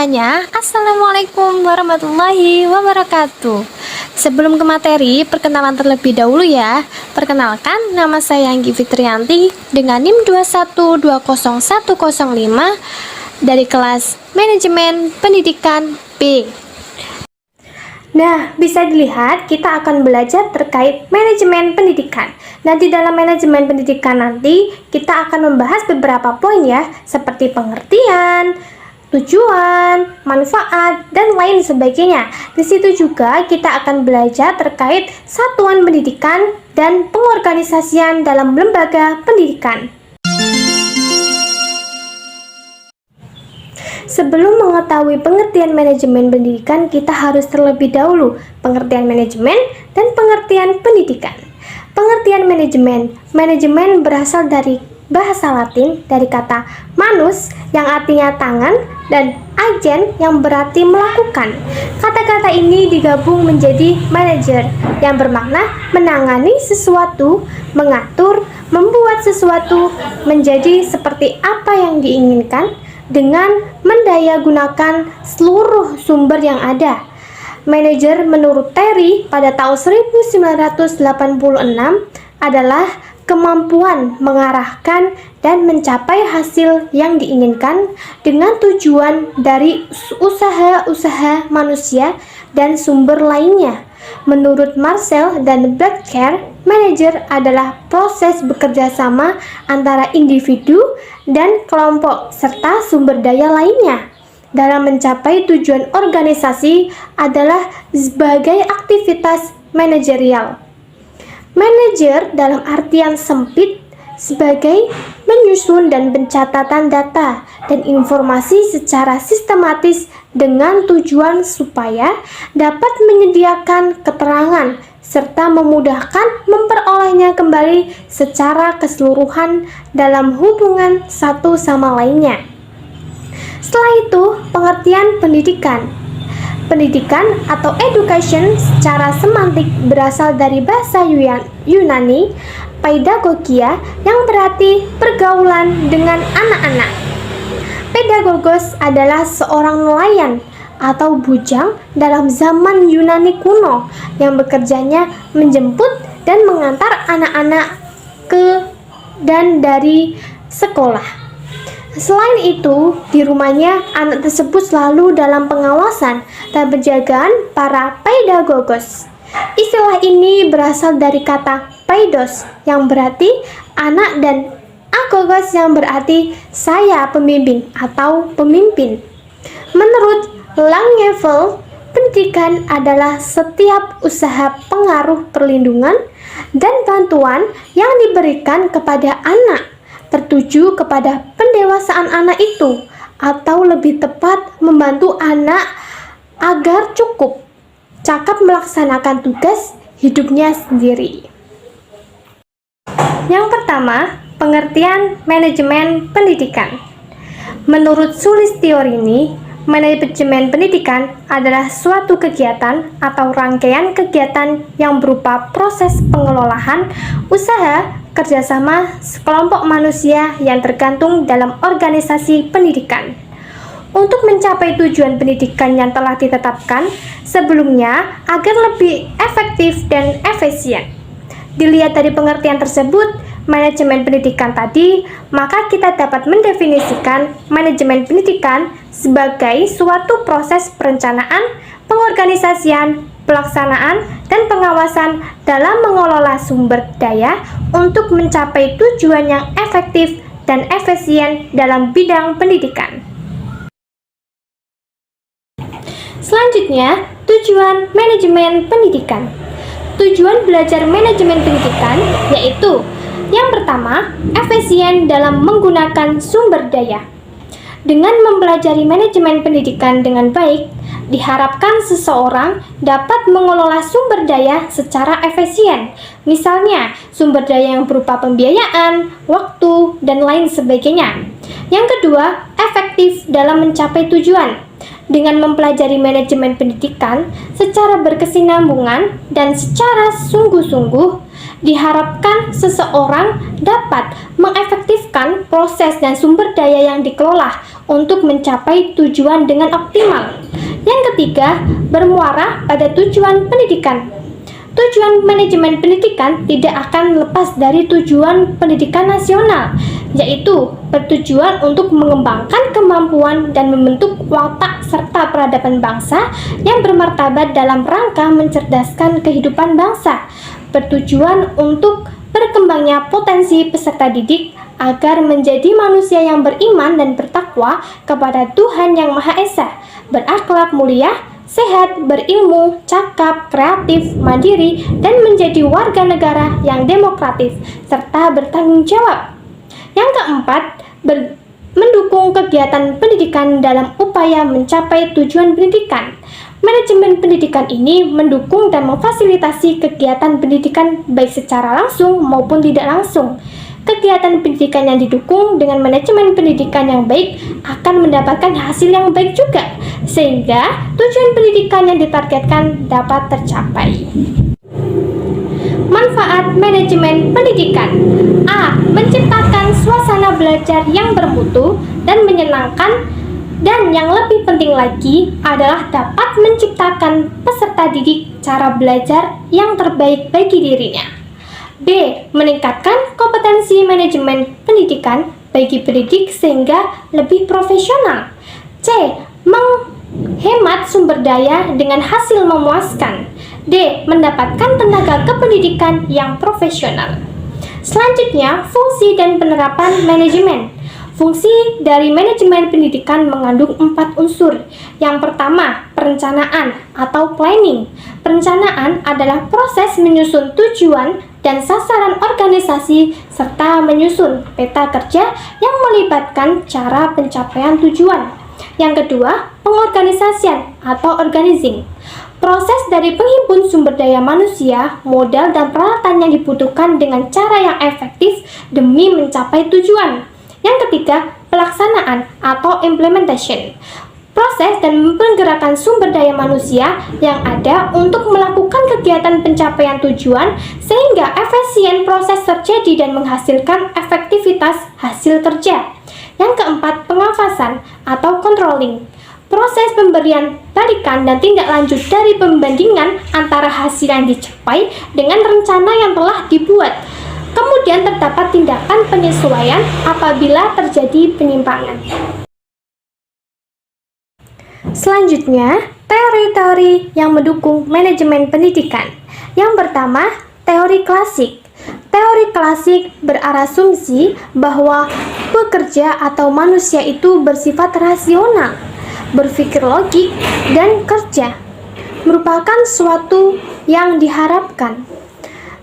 Semuanya, Assalamualaikum warahmatullahi wabarakatuh. Sebelum ke materi, perkenalan terlebih dahulu ya. Perkenalkan, nama saya Anggi Fitrianti dengan NIM 2120105 dari kelas Manajemen Pendidikan B. Nah, bisa dilihat kita akan belajar terkait manajemen pendidikan. Nah, di dalam manajemen pendidikan nanti kita akan membahas beberapa poin ya, seperti pengertian, tujuan, manfaat, dan lain sebagainya. Di situ juga kita akan belajar terkait satuan pendidikan dan pengorganisasian dalam lembaga pendidikan. Sebelum mengetahui pengertian manajemen pendidikan, kita harus terlebih dahulu pengertian manajemen dan pengertian pendidikan. Pengertian manajemen berasal dari bahasa Latin dari kata manus yang artinya tangan dan agen yang berarti melakukan. Kata-kata ini digabung menjadi manajer yang bermakna menangani sesuatu, mengatur, membuat sesuatu menjadi seperti apa yang diinginkan dengan mendayagunakan seluruh sumber yang ada. Manajer menurut Terry pada tahun 1986 adalah kemampuan mengarahkan dan mencapai hasil yang diinginkan dengan tujuan dari usaha-usaha manusia dan sumber lainnya. Menurut Marcel dan Blackcare, manajer adalah proses bekerja sama antara individu dan kelompok serta sumber daya lainnya dalam mencapai tujuan organisasi adalah sebagai aktivitas manajerial. Manajer dalam artian sempit sebagai menyusun dan pencatatan data dan informasi secara sistematis dengan tujuan supaya dapat menyediakan keterangan serta memudahkan memperolehnya kembali secara keseluruhan dalam hubungan satu sama lainnya. Setelah itu, pengertian pendidikan. Pendidikan atau education secara semantik berasal dari bahasa Yunani paidagogia yang berarti pergaulan dengan anak-anak. Pedagogos adalah seorang nelayan atau bujang dalam zaman Yunani kuno yang bekerjanya menjemput dan mengantar anak-anak ke dan dari sekolah. Selain itu, di rumahnya anak tersebut selalu dalam pengawasan dan penjagaan para pedagogos. Istilah ini berasal dari kata paidos yang berarti anak dan agogos yang berarti saya pembimbing atau pemimpin. Menurut Langeveld, pendidikan adalah setiap usaha pengaruh perlindungan dan bantuan yang diberikan kepada anak tertuju kepada pendewasaan anak itu, atau lebih tepat membantu anak agar cukup cakap melaksanakan tugas hidupnya sendiri. Yang pertama, pengertian manajemen pendidikan. Menurut Sulistiorini, manajemen pendidikan adalah suatu kegiatan atau rangkaian kegiatan yang berupa proses pengelolaan usaha kerjasama sekelompok manusia yang tergantung dalam organisasi pendidikan untuk mencapai tujuan pendidikan yang telah ditetapkan sebelumnya agar lebih efektif dan efisien. Dilihat dari pengertian tersebut, manajemen pendidikan tadi, maka kita dapat mendefinisikan manajemen pendidikan sebagai suatu proses perencanaan, pengorganisasian, pelaksanaan, dan pengawasan dalam mengelola sumber daya untuk mencapai tujuan yang efektif dan efisien dalam bidang pendidikan. Selanjutnya, tujuan manajemen pendidikan. Tujuan belajar manajemen pendidikan yaitu Yang pertama, efisien dalam menggunakan sumber daya. Dengan mempelajari manajemen pendidikan dengan baik, diharapkan seseorang dapat mengelola sumber daya secara efisien. Misalnya, sumber daya yang berupa pembiayaan, waktu, dan lain sebagainya. Yang kedua, efektif dalam mencapai tujuan. Dengan mempelajari manajemen pendidikan secara berkesinambungan dan secara sungguh-sungguh, diharapkan seseorang dapat mengefektifkan proses dan sumber daya yang dikelola untuk mencapai tujuan dengan optimal. Yang ketiga, bermuara pada tujuan pendidikan. Tujuan manajemen pendidikan tidak akan lepas dari tujuan pendidikan nasional, yaitu bertujuan untuk mengembangkan kemampuan dan membentuk watak serta peradaban bangsa yang bermartabat dalam rangka mencerdaskan kehidupan bangsa, bertujuan untuk berkembangnya potensi peserta didik agar menjadi manusia yang beriman dan bertakwa kepada Tuhan Yang Maha Esa, berakhlak mulia, sehat, berilmu, cakap, kreatif, mandiri, dan menjadi warga negara yang demokratis serta bertanggung jawab. Yang keempat, mendukung kegiatan pendidikan dalam upaya mencapai tujuan pendidikan. Manajemen pendidikan ini mendukung dan memfasilitasi kegiatan pendidikan baik secara langsung maupun tidak langsung. Kegiatan pendidikan yang didukung dengan manajemen pendidikan yang baik akan mendapatkan hasil yang baik juga, sehingga tujuan pendidikan yang ditargetkan dapat tercapai. Manfaat manajemen pendidikan: A. Menciptakan suasana belajar yang bermutu dan menyenangkan, dan yang lebih penting lagi adalah dapat menciptakan peserta didik cara belajar yang terbaik bagi dirinya. B. Meningkatkan kompetensi manajemen pendidikan bagi pendidik sehingga lebih profesional. C. Menghemat sumber daya dengan hasil memuaskan. D. Mendapatkan tenaga kependidikan yang profesional. Selanjutnya, fungsi dan penerapan manajemen. Fungsi dari manajemen pendidikan mengandung 4 unsur. Yang pertama, perencanaan atau planning. Perencanaan adalah proses menyusun tujuan dan sasaran organisasi serta menyusun peta kerja yang melibatkan cara pencapaian tujuan. Yang kedua, pengorganisasian atau organizing. Proses dari penghimpun sumber daya manusia, modal, dan peralatan yang dibutuhkan dengan cara yang efektif demi mencapai tujuan. Yang ketiga, pelaksanaan atau implementation. Proses dan penggerakan sumber daya manusia yang ada untuk melakukan kegiatan pencapaian tujuan sehingga efisien proses terjadi dan menghasilkan efektivitas hasil kerja. Yang keempat, pengawasan atau controlling. Proses pemberian balikan dan tindak lanjut dari pembandingan antara hasil yang dicapai dengan rencana yang telah dibuat. Kemudian terdapat tindakan penyesuaian apabila terjadi penyimpangan. Selanjutnya, teori-teori yang mendukung manajemen pendidikan. Yang pertama, teori klasik. Teori klasik berasumsi bahwa pekerja atau manusia itu bersifat rasional, berpikir logik, dan kerja merupakan suatu yang diharapkan.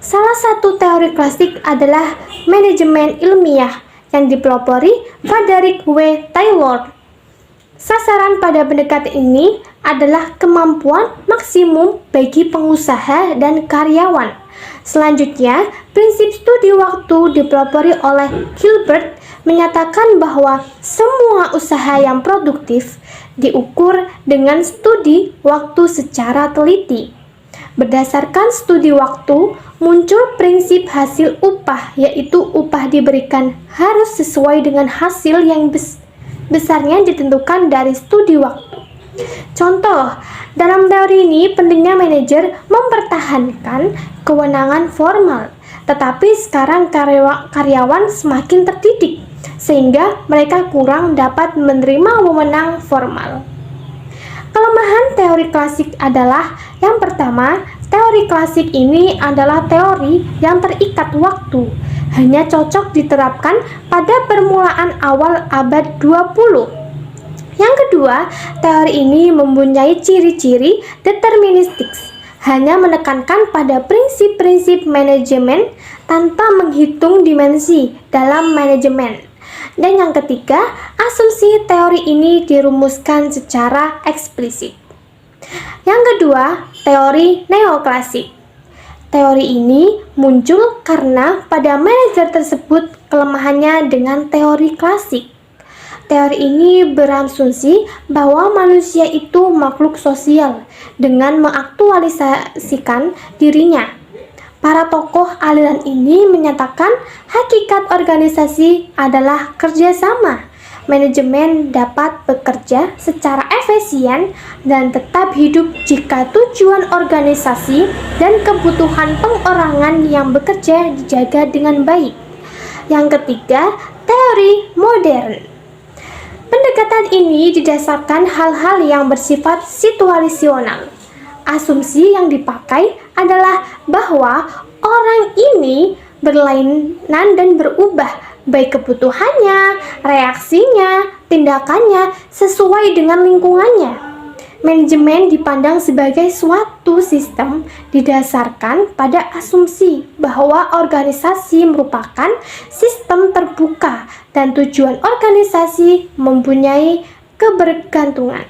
Salah satu teori klasik adalah manajemen ilmiah yang dipelopori Frederick W. Taylor. Sasaran pada pendekatan ini adalah kemampuan maksimum bagi pengusaha dan karyawan. Selanjutnya, prinsip studi waktu dipelopori oleh Gilbert menyatakan bahwa semua usaha yang produktif diukur dengan studi waktu secara teliti. Berdasarkan studi waktu, muncul prinsip hasil upah, yaitu upah diberikan harus sesuai dengan hasil yang besarnya ditentukan dari studi waktu. Contoh, dalam teori ini pentingnya manajer mempertahankan kewenangan formal, tetapi sekarang karyawan semakin terdidik, sehingga mereka kurang dapat menerima wewenang formal. Kelemahan teori klasik adalah yang pertama, teori klasik ini adalah teori yang terikat waktu, hanya cocok diterapkan pada permulaan awal abad 20. Yang kedua, teori ini mempunyai ciri-ciri deterministik, hanya menekankan pada prinsip-prinsip manajemen tanpa menghitung dimensi dalam manajemen. Dan yang ketiga, asumsi teori ini dirumuskan secara eksplisit. Yang kedua, teori neoklasik. Teori ini muncul karena pada manajer tersebut kelemahannya dengan teori klasik. Teori ini berasumsi bahwa manusia itu makhluk sosial dengan mengaktualisasikan dirinya. Para tokoh aliran ini menyatakan hakikat organisasi adalah kerjasama. Manajemen dapat bekerja secara efisien dan tetap hidup jika tujuan organisasi dan kebutuhan perorangan yang bekerja dijaga dengan baik. Yang ketiga, teori modern. Pendekatan ini didasarkan hal-hal yang bersifat situasional. Asumsi yang dipakai adalah bahwa orang ini berlainan dan berubah, baik kebutuhannya, reaksinya, tindakannya sesuai dengan lingkungannya. Manajemen dipandang sebagai suatu sistem didasarkan pada asumsi bahwa organisasi merupakan sistem terbuka dan tujuan organisasi mempunyai kebergantungan.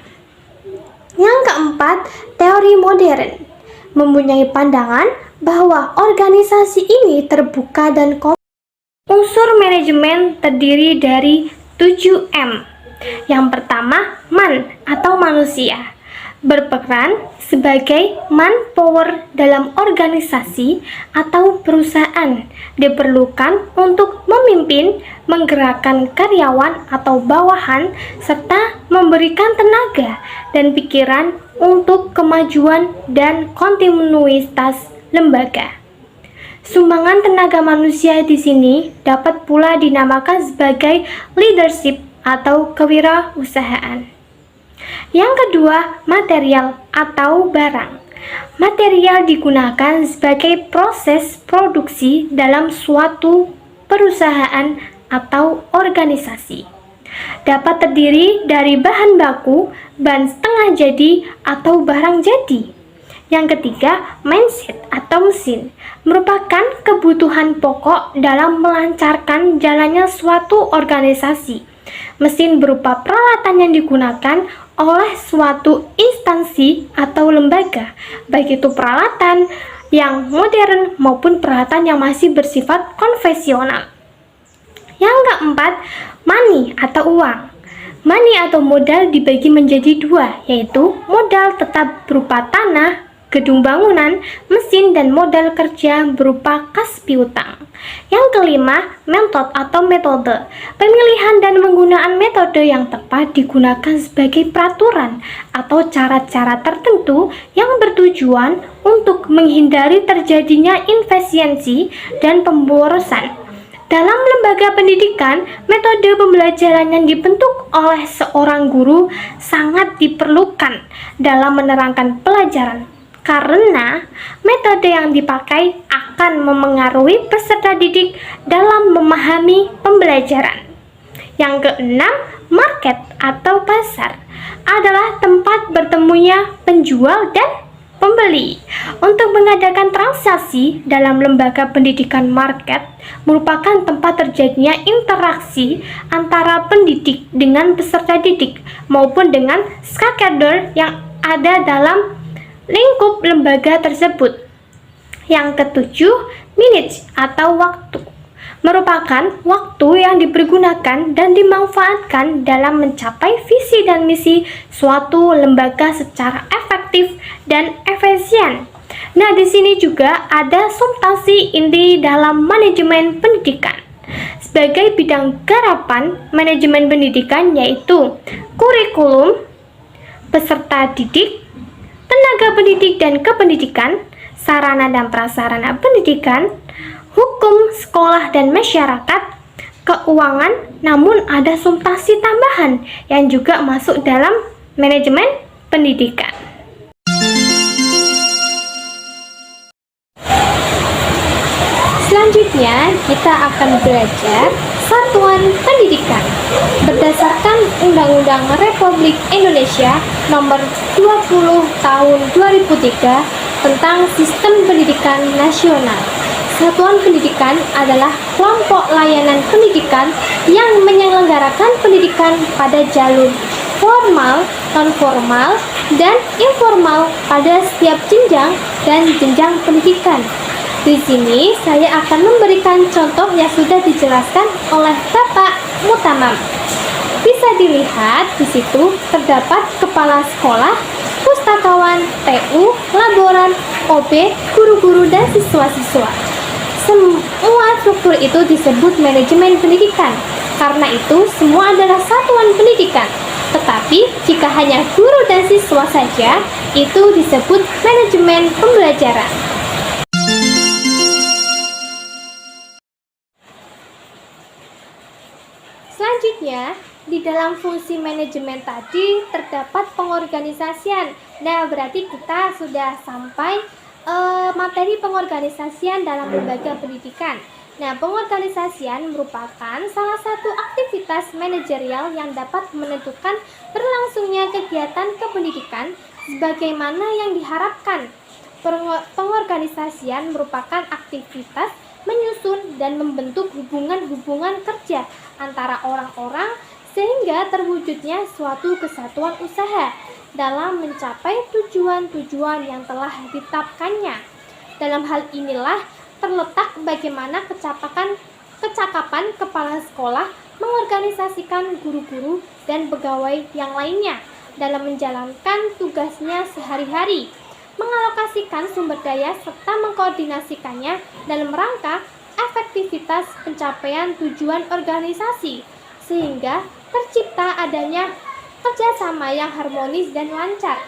Yang keempat, teori modern mempunyai pandangan bahwa organisasi ini terbuka dan kompleks. Unsur manajemen terdiri dari 7M. Yang pertama, man atau manusia, berperan sebagai manpower dalam organisasi atau perusahaan, diperlukan untuk memimpin, menggerakkan karyawan atau bawahan, serta memberikan tenaga dan pikiran untuk kemajuan dan kontinuitas lembaga. Sumbangan tenaga manusia di sini dapat pula dinamakan sebagai leadership atau kewirausahaan. Yang kedua, material atau barang. Material digunakan sebagai proses produksi dalam suatu perusahaan atau organisasi. Dapat terdiri dari bahan baku, bahan setengah jadi, atau barang jadi. Yang ketiga, mindset atau mesin merupakan kebutuhan pokok dalam melancarkan jalannya suatu organisasi. Mesin berupa peralatan yang digunakan oleh suatu instansi atau lembaga, baik itu peralatan yang modern maupun peralatan yang masih bersifat konvensional. Yang keempat, money atau uang. Money atau modal dibagi menjadi dua, yaitu modal tetap berupa tanah, gedung bangunan, mesin, dan modal kerja berupa kas piutang. Yang kelima, method atau metode. Pemilihan dan penggunaan metode yang tepat digunakan sebagai peraturan atau cara-cara tertentu yang bertujuan untuk menghindari terjadinya inefisiensi dan pemborosan. Dalam lembaga pendidikan, metode pembelajaran yang dibentuk oleh seorang guru sangat diperlukan dalam menerangkan pelajaran, karena metode yang dipakai akan memengaruhi peserta didik dalam memahami pembelajaran. Yang keenam, market atau pasar adalah tempat bertemunya penjual dan pembeli. Untuk mengadakan transaksi dalam lembaga pendidikan, market merupakan tempat terjadinya interaksi antara pendidik dengan peserta didik maupun dengan stakeholder yang ada dalam lingkup lembaga tersebut. Yang ketujuh, minutes atau waktu merupakan waktu yang dipergunakan dan dimanfaatkan dalam mencapai visi dan misi suatu lembaga secara efektif dan efisien. Nah, di sini juga ada substansi inti dalam manajemen pendidikan. Sebagai bidang garapan manajemen pendidikan yaitu kurikulum, peserta didik, tenaga pendidik dan kependidikan, sarana dan prasarana pendidikan, hukum, sekolah dan masyarakat, keuangan, namun ada substansi tambahan yang juga masuk dalam manajemen pendidikan. Selanjutnya, kita akan belajar satuan pendidikan berdasarkan Undang-Undang Republik Indonesia Nomor 20 Tahun 2003 tentang Sistem Pendidikan Nasional. satuan pendidikan adalah kelompok layanan pendidikan yang menyelenggarakan pendidikan pada jalur formal, non-formal, dan informal pada setiap jenjang dan jenjang pendidikan. Di sini saya akan memberikan contoh yang sudah dijelaskan oleh Bapak Mutamam. Bisa dilihat di situ terdapat kepala sekolah, pustakawan, TU, laboran, OB, guru-guru, dan siswa-siswa. Semua struktur itu disebut manajemen pendidikan. Karena itu, semua adalah satuan pendidikan. Tetapi, jika hanya guru dan siswa saja, itu disebut manajemen pembelajaran. Selanjutnya, di dalam fungsi manajemen tadi terdapat pengorganisasian. Nah, berarti kita sudah sampai materi pengorganisasian dalam lembaga pendidikan. Nah, pengorganisasian merupakan salah satu aktivitas manajerial yang dapat menentukan berlangsungnya kegiatan kependidikan sebagaimana yang diharapkan. Pengorganisasian merupakan aktivitas menyusun dan membentuk hubungan-hubungan kerja antara orang-orang sehingga terwujudnya suatu kesatuan usaha dalam mencapai tujuan-tujuan yang telah ditetapkannya. Dalam hal inilah terletak bagaimana kecakapan kepala sekolah mengorganisasikan guru-guru dan pegawai yang lainnya dalam menjalankan tugasnya sehari-hari, mengalokasikan sumber daya serta mengkoordinasikannya dalam rangka efektivitas pencapaian tujuan organisasi, sehingga tercipta adanya kerjasama yang harmonis dan lancar.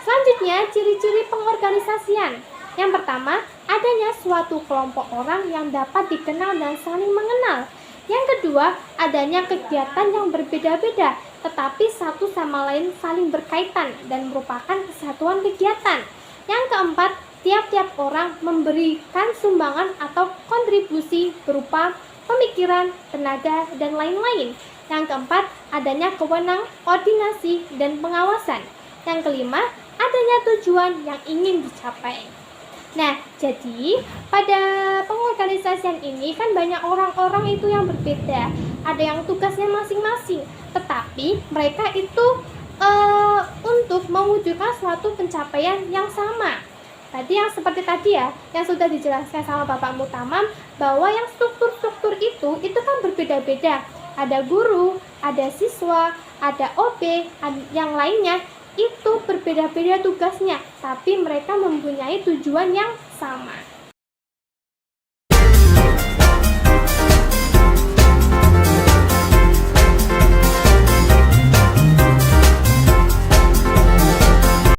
Selanjutnya, ciri-ciri pengorganisasian. Yang pertama, adanya suatu kelompok orang yang dapat dikenal dan saling mengenal. Yang kedua, adanya kegiatan yang berbeda-beda, tetapi satu sama lain saling berkaitan dan merupakan kesatuan kegiatan. Yang keempat, tiap-tiap orang memberikan sumbangan atau kontribusi berupa pemikiran, tenaga, dan lain-lain. Yang keempat, adanya kewenangan, koordinasi, dan pengawasan. Yang kelima, adanya tujuan yang ingin dicapai. Nah, jadi pada pengorganisasian ini kan banyak orang-orang itu yang berbeda. Ada yang tugasnya masing-masing, tetapi mereka itu untuk mewujudkan suatu pencapaian yang sama. Tadi yang seperti tadi ya, yang sudah dijelaskan sama Bapak Mutamam, bahwa yang struktur-struktur itu kan berbeda-beda. Ada guru, ada siswa, ada OB, yang lainnya itu berbeda-beda tugasnya, tapi mereka mempunyai tujuan yang sama.